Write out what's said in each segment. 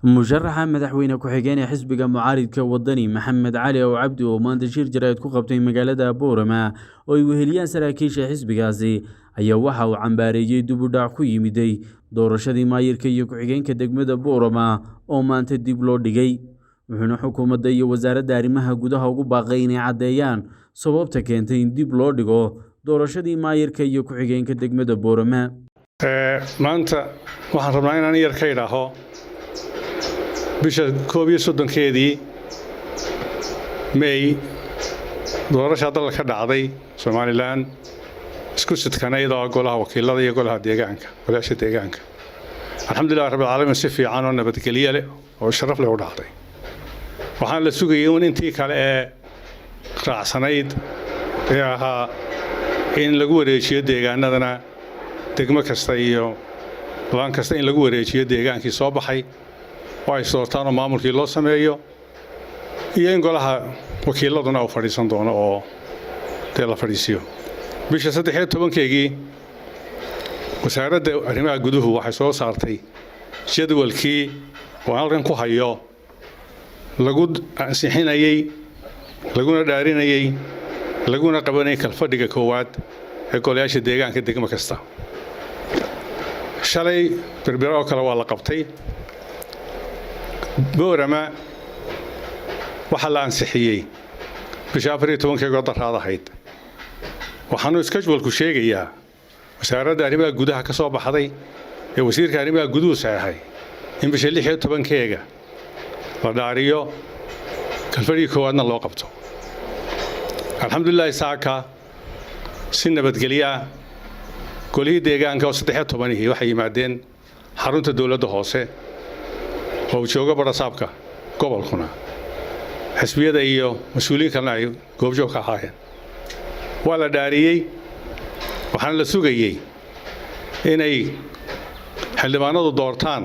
musharaxa madaxweyne ku-xigeenka xisbiga mucaaridka wadani Maxamed Cali oo Cabdi oo maanta shir jaraa'id ku qabtay magaalada Boorama oo ay weheliyaan saraakiisha xisbigaasi ayaa waxa uu cambaareeyay dib u dhac ku yimiday doorashadii maayirka iyo ku-xigeenka degmada Boorama oo maanta dib loo dhigay wuxuuna xukuumadda iyo wasaaradda arrimaha gudaha ugu baaqay inay caddeeyaan sababta keentay in dib loo dhigo doorashadii maayirka iyo ku-xigeenka degmada Boorama maanta waxaan rabnaa inaan yar ka idhaaho bisha 31keedii May doorashada dalka ka dhacday Somaliland isku sidkanayda golaha wakiilada iyo golaha deegaanka walaasha deegaanka alxamdulillah rabbil caalamiin si fiican oo nabadgelyo leh oo sharaf leh u dhacday waxaan la sugayay in intii kale ee raacsanayd ee ahaa in lagu wareejiyo deegaanadana degmo kasta iyo laan kasta in lagu wareejiyo deegaankii soo baxay oo ay doortaan oo maamulkii loo sameeyo iyo in golaha wakiiladuna uu fadhiisan doono oo la fadhiisiyo bisha 13keegii wasaaradda arrimaha guduhu waxay soo saartay jadwalkii oo halkan ku hayo lagu ansixinayay laguna dhaarinayay laguna qabanayay kalfadhiga koowaad ee golayaasha deegaanka degmo kasta shalay berbera oo kale waa la qabtay Boorama waxa la ansixiyay bisha 14keega daraad ahayd waxaanu schedule-ku sheegayaa wasaaradda arrimaha gudaha ka soo baxday ee wasiirka arrimaha guduhu saxay in bisha 16keega la dhaariyo kalfadhiga koowaadna loo qabto alxamdulillah saaka si nabadgelyo golihii deegaanka oo 13 waxay yimaadeen xarunta dawladda hoose oo jooga barasaabka gobolkuna xisbiyada iyo mas'uuliyiin kalena ay goobjoog ka ahaayeen waa la dhaariyay waxaan la sugayay inay xildhibaanadu doortaan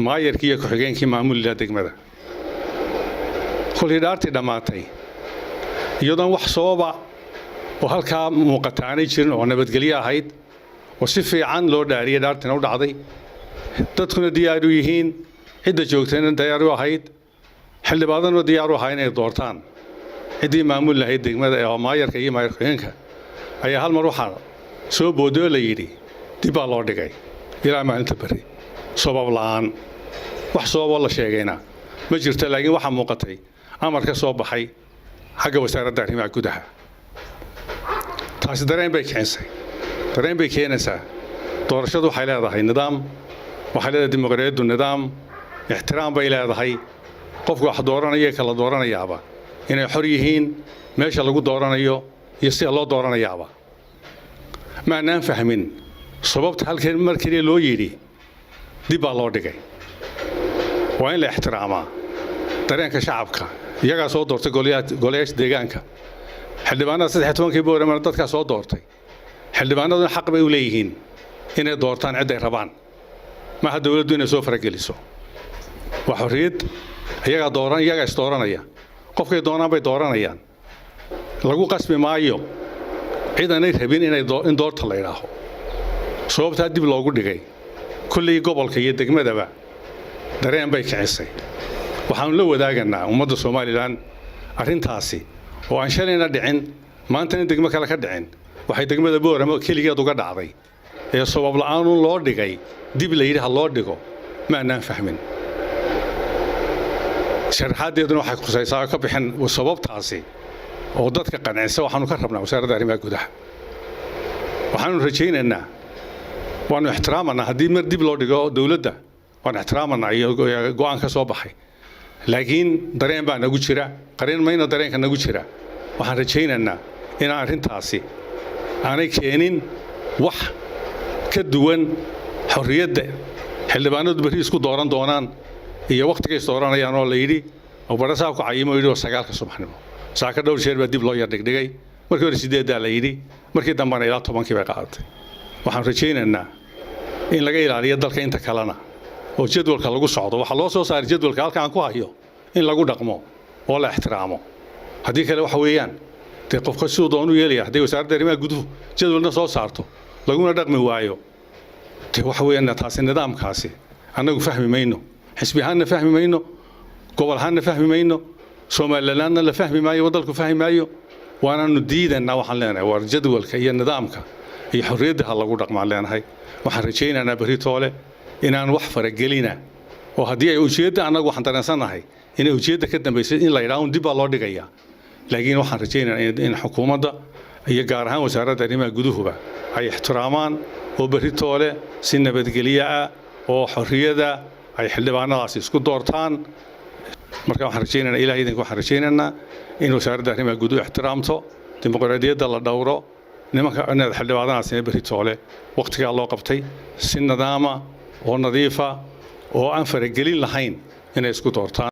maayirkii iyo ku-xigeenkii maamulka degmada kulli dhaartii dhamaatay iyadoon wax sababa oo halkaa muuqataanay jirin oo nabadgelyo ahayd oo si fiican loo dhaariyay dhaartina u dhacday dadkuna diyaar u yihiin cidda joogtayna diyaar u ahayd xildhibaanaduna diyaar u ahayd inay doortaan ciddii maamul lahayd degmada ee maayirka iyo maayir ku-xigeenka ayaa hal mar waxaa soo boodoo la yidhi dib baa loo dhigay ilaa maalinta berri sabab la'aan wax sababoo la sheegayna ma jirto laakiin waxaa muuqatay amar ka soo baxay xagga wasaaradda arrimaha gudaha taasi dareen bay keenaysaa doorashadu waxay leedahay nidaam waxay leedahay dimuqraadiyaddu nidaam ixtiraam bay leedahay qofku wax dooranaya kala dooranayaaba inay xor yihiin meesha lagu dooranayo iyo sida loo dooranayaaba ma aanan fahmin sababta halkeen markii loo yiri dib baa loo dhigay waa in la ixtiraamaa dareenka shacabka iyaga soo doortay golayaasha deegaanka xildhibaanada 13 Boorama dadka soo doortay xildhibaanaduna xaq bay u leeyihiin inay doortaan cid ay rabaan ma ha dawladdu inay soo farageliso wax xorriyad iyaga is dooranaya qofkay doonaan bay dooranayaan lagu qasbi maayo ciidanay rabin in doorta la yiraaho sababta dib loogu dhigay kulli gobolka iyo degmadaba dareen bay kicisay waxaan la wadaaganaa ummadda Soomaaliland arrintaasi oo aan shalayna dhicin maanta degmo kale ka dhicin waxay degmada Boorama kaligeed uga dhacday ee sabab la'aan loo dhigay dib la yiraahdo loo dhigo ma aanan fahmin sharaxadeeduna waxay khusaysaa ka bixin sababtaasi oo dadka qancisa waxaanu ka rabnaa wasaaradda arrimaha gudaha waxaanu rajaynaynaa waanu ixtiraamanaa haddii mar dib loo dhigo dawladda waan ixtiraamanaa iyo go'aan ka soo baxay laakiin dareen baa nagu jira qareen mayna dareenka nagu jira waxaan rajaynaynaa in arrintaasi aanay keenin wax ka duwan xorriyadda xildhibaanadu bari isku dooran doonaan iyo waqtiga is dooranayaan oo la yiri oo barasaabku cayimo yiri 9 subaxnimo saaka dhowr jeer baa dib loo yar dhigay markii hore 8 la yiri markii dambana ilaa 10 bay qaadatay waxaan rajaynaynaa in laga ilaaliyo dalka inta kalena oo jadwalka lagu socdo waxa loo soo saaray jadwalka halkaan ku hayo in lagu dhaqmo oo la ixtiraamo haddii kale waxa weeyaan qofka sidoo doonu yeelaya haddii wasaaradda arrimaha guduhu jadwalna soo saarto laguna dhaqmi waayo waxa weeyaan taasi nidaamkaasi annagu fahmi mayno xisbi ahaanna fahmi mayno gobol ahaanna fahmi mayno Somalilandna la fahmi maayo wadalku fahmi maayo waanaanu diidanaa waxaan leenahay war jadwalka iyo nidaamka iyo xorriyadda lagu dhaqmaan leenahay waxaan rajaynaynaa bari toole inaan wax faragelina oo haddii ay ujeedda anagu waxaan dareensanahay in ujeedda ka dambeysay in la yiraahdo dib baa loo dhigayaa laakiin waxaan rajaynaynaa in xukuumadda iyo gaar ahaan wasaaradda arrimaha guduhuba ay ixtiraamaan oo bari toole si nabadgelyo ah oo xorriyada ay xildhibaanadaasi isku doortaan marka waxaan rajaynaynaa ilaahay idinku waxaan rajaynaynaa in wasaaradda arrimaha guduhu ixtiraamto dimuqraadiyadda la dhowro nimanka xildhibaanadaasina bari toole waqtigaa loo qabtay si nidaama oo nadiifa oo aan faragelin lahayn inay isku doortaan